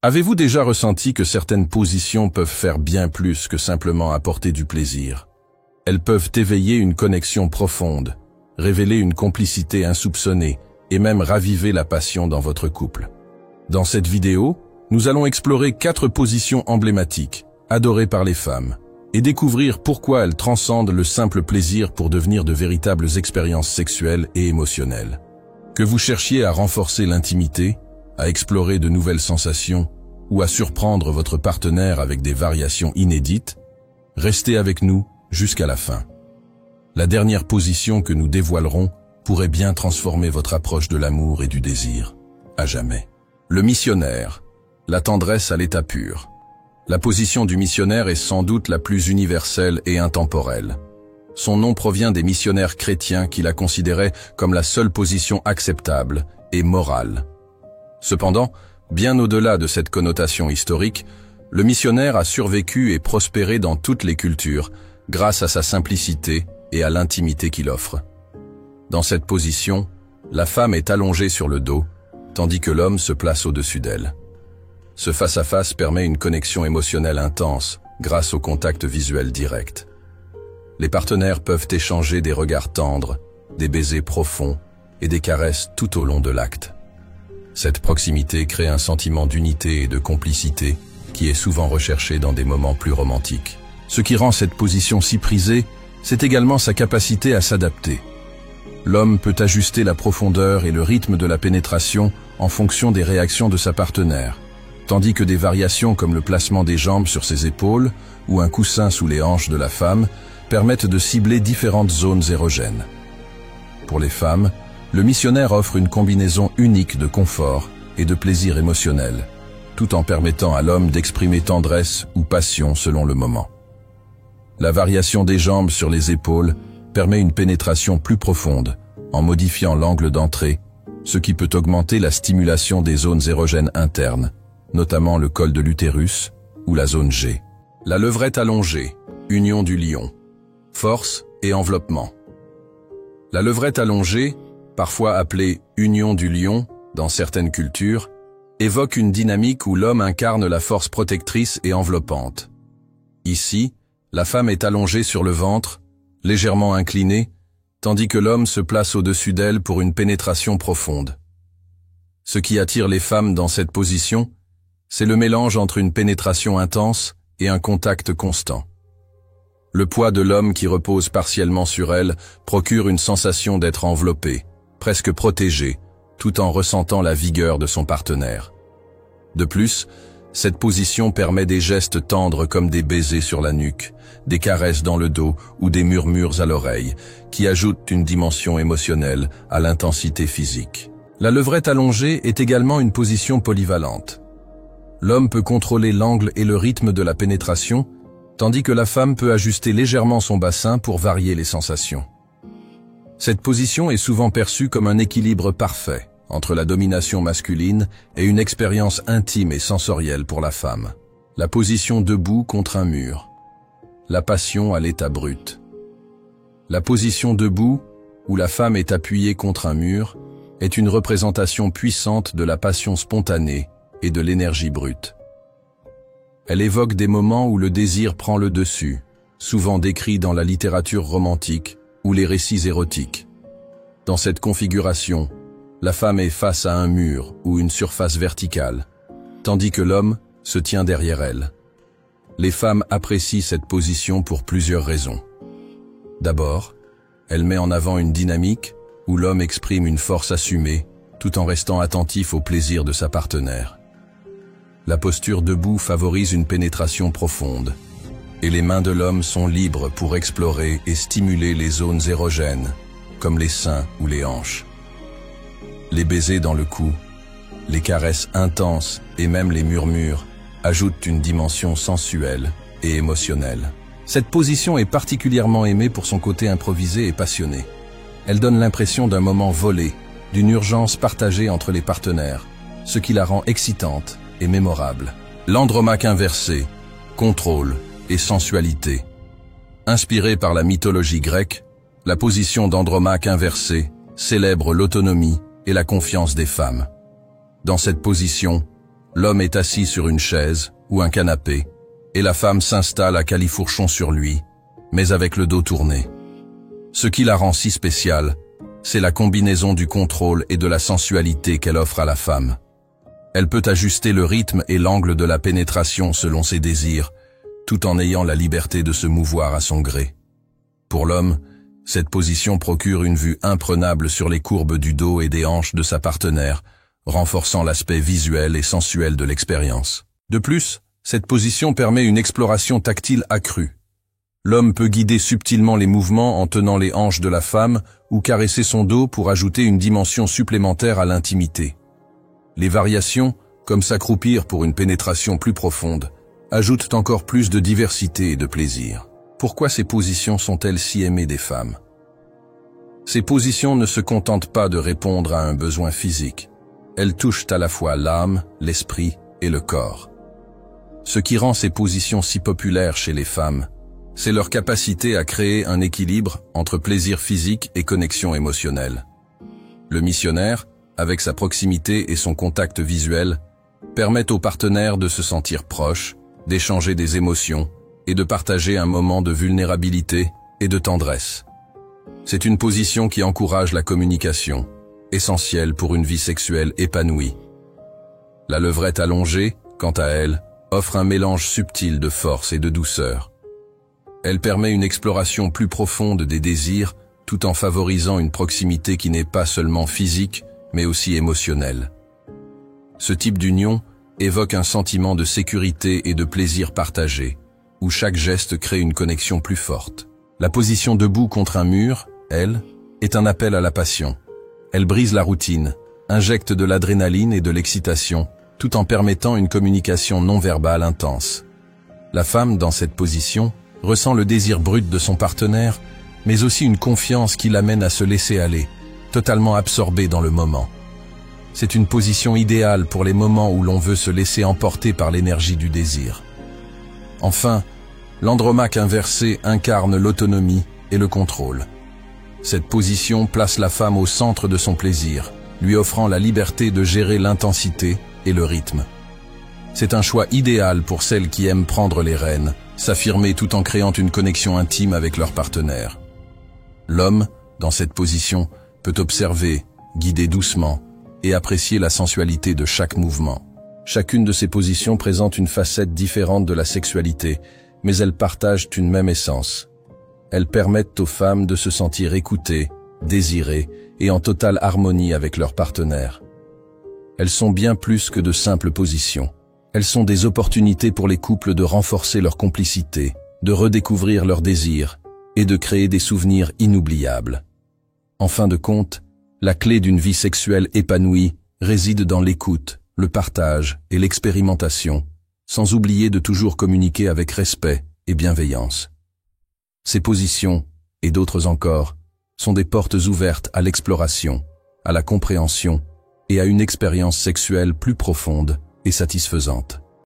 Avez-vous déjà ressenti que certaines positions peuvent faire bien plus que simplement apporter du plaisir? Elles peuvent éveiller une connexion profonde, révéler une complicité insoupçonnée et même raviver la passion dans votre couple. Dans cette vidéo, nous allons explorer 4 positions emblématiques, adorées par les femmes, et découvrir pourquoi elles transcendent le simple plaisir pour devenir de véritables expériences sexuelles et émotionnelles. Que vous cherchiez à renforcer l'intimité, à explorer de nouvelles sensations ou à surprendre votre partenaire avec des variations inédites, restez avec nous jusqu'à la fin. La dernière position que nous dévoilerons pourrait bien transformer votre approche de l'amour et du désir, à jamais. Le missionnaire, la tendresse à l'état pur. La position du missionnaire est sans doute la plus universelle et intemporelle. Son nom provient des missionnaires chrétiens qui la considéraient comme la seule position acceptable et morale. Cependant, bien au-delà de cette connotation historique, le missionnaire a survécu et prospéré dans toutes les cultures grâce à sa simplicité et à l'intimité qu'il offre. Dans cette position, la femme est allongée sur le dos, tandis que l'homme se place au-dessus d'elle. Ce face-à-face permet une connexion émotionnelle intense grâce au contact visuel direct. Les partenaires peuvent échanger des regards tendres, des baisers profonds et des caresses tout au long de l'acte. Cette proximité crée un sentiment d'unité et de complicité qui est souvent recherché dans des moments plus romantiques. Ce qui rend cette position si prisée, c'est également sa capacité à s'adapter. L'homme peut ajuster la profondeur et le rythme de la pénétration en fonction des réactions de sa partenaire, tandis que des variations comme le placement des jambes sur ses épaules ou un coussin sous les hanches de la femme permettent de cibler différentes zones érogènes. Pour les femmes, le missionnaire offre une combinaison unique de confort et de plaisir émotionnel, tout en permettant à l'homme d'exprimer tendresse ou passion selon le moment. La variation des jambes sur les épaules permet une pénétration plus profonde, en modifiant l'angle d'entrée, ce qui peut augmenter la stimulation des zones érogènes internes, notamment le col de l'utérus ou la zone G. La levrette allongée, union du lion, force et enveloppement. La levrette allongée, parfois appelée union du lion dans certaines cultures, évoque une dynamique où l'homme incarne la force protectrice et enveloppante. Ici, la femme est allongée sur le ventre, légèrement inclinée, tandis que l'homme se place au-dessus d'elle pour une pénétration profonde. Ce qui attire les femmes dans cette position, c'est le mélange entre une pénétration intense et un contact constant. Le poids de l'homme qui repose partiellement sur elle procure une sensation d'être enveloppé, presque protégé, tout en ressentant la vigueur de son partenaire. De plus, cette position permet des gestes tendres comme des baisers sur la nuque, des caresses dans le dos ou des murmures à l'oreille, qui ajoutent une dimension émotionnelle à l'intensité physique. La levrette allongée est également une position polyvalente. L'homme peut contrôler l'angle et le rythme de la pénétration, tandis que la femme peut ajuster légèrement son bassin pour varier les sensations. Cette position est souvent perçue comme un équilibre parfait entre la domination masculine et une expérience intime et sensorielle pour la femme. La position debout contre un mur. La passion à l'état brut. La position debout, où la femme est appuyée contre un mur, est une représentation puissante de la passion spontanée et de l'énergie brute. Elle évoque des moments où le désir prend le dessus, souvent décrit dans la littérature romantique ou les récits érotiques. Dans cette configuration, la femme est face à un mur ou une surface verticale, tandis que l'homme se tient derrière elle. Les femmes apprécient cette position pour plusieurs raisons. D'abord, elle met en avant une dynamique où l'homme exprime une force assumée, tout en restant attentif au plaisir de sa partenaire. La posture debout favorise une pénétration profonde, et les mains de l'homme sont libres pour explorer et stimuler les zones érogènes, comme les seins ou les hanches. Les baisers dans le cou, les caresses intenses et même les murmures ajoutent une dimension sensuelle et émotionnelle. Cette position est particulièrement aimée pour son côté improvisé et passionné. Elle donne l'impression d'un moment volé, d'une urgence partagée entre les partenaires, ce qui la rend excitante et mémorable. L'Andromaque inversé, contrôle et sensualité. Inspirée par la mythologie grecque, la position d'Andromaque inversé célèbre l'autonomie et la confiance des femmes. Dans cette position, L'homme est assis sur une chaise ou un canapé, et la femme s'installe à califourchon sur lui, mais avec le dos tourné. Ce qui la rend si spéciale, c'est la combinaison du contrôle et de la sensualité qu'elle offre à la femme. Elle peut ajuster le rythme et l'angle de la pénétration selon ses désirs, tout en ayant la liberté de se mouvoir à son gré. Pour l'homme, cette position procure une vue imprenable sur les courbes du dos et des hanches de sa partenaire, renforçant l'aspect visuel et sensuel de l'expérience. De plus, cette position permet une exploration tactile accrue. L'homme peut guider subtilement les mouvements en tenant les hanches de la femme ou caresser son dos pour ajouter une dimension supplémentaire à l'intimité. Les variations, comme s'accroupir pour une pénétration plus profonde, ajoutent encore plus de diversité et de plaisir. Pourquoi ces positions sont-elles si aimées des femmes? Ces positions ne se contentent pas de répondre à un besoin physique. Elles touchent à la fois l'âme, l'esprit et le corps. Ce qui rend ces positions si populaires chez les femmes, c'est leur capacité à créer un équilibre entre plaisir physique et connexion émotionnelle. Le missionnaire, avec sa proximité et son contact visuel, permet aux partenaires de se sentir proches, d'échanger des émotions et de partager un moment de vulnérabilité et de tendresse. C'est une position qui encourage la communication, essentielle pour une vie sexuelle épanouie. La levrette allongée, quant à elle, offre un mélange subtil de force et de douceur. Elle permet une exploration plus profonde des désirs, tout en favorisant une proximité qui n'est pas seulement physique, mais aussi émotionnelle. Ce type d'union évoque un sentiment de sécurité et de plaisir partagé, où chaque geste crée une connexion plus forte. La position debout contre un mur, elle, est un appel à la passion. Elle brise la routine, injecte de l'adrénaline et de l'excitation, tout en permettant une communication non verbale intense. La femme, dans cette position, ressent le désir brut de son partenaire, mais aussi une confiance qui l'amène à se laisser aller, totalement absorbée dans le moment. C'est une position idéale pour les moments où l'on veut se laisser emporter par l'énergie du désir. Enfin, l'andromaque inversé incarne l'autonomie et le contrôle. Cette position place la femme au centre de son plaisir, lui offrant la liberté de gérer l'intensité et le rythme. C'est un choix idéal pour celles qui aiment prendre les rênes, s'affirmer tout en créant une connexion intime avec leur partenaire. L'homme, dans cette position, peut observer, guider doucement et apprécier la sensualité de chaque mouvement. Chacune de ces positions présente une facette différente de la sexualité, mais elles partagent une même essence. Elles permettent aux femmes de se sentir écoutées, désirées et en totale harmonie avec leur partenaire. Elles sont bien plus que de simples positions. Elles sont des opportunités pour les couples de renforcer leur complicité, de redécouvrir leurs désirs et de créer des souvenirs inoubliables. En fin de compte, la clé d'une vie sexuelle épanouie réside dans l'écoute, le partage et l'expérimentation, sans oublier de toujours communiquer avec respect et bienveillance. Ces positions, et d'autres encore, sont des portes ouvertes à l'exploration, à la compréhension et à une expérience sexuelle plus profonde et satisfaisante.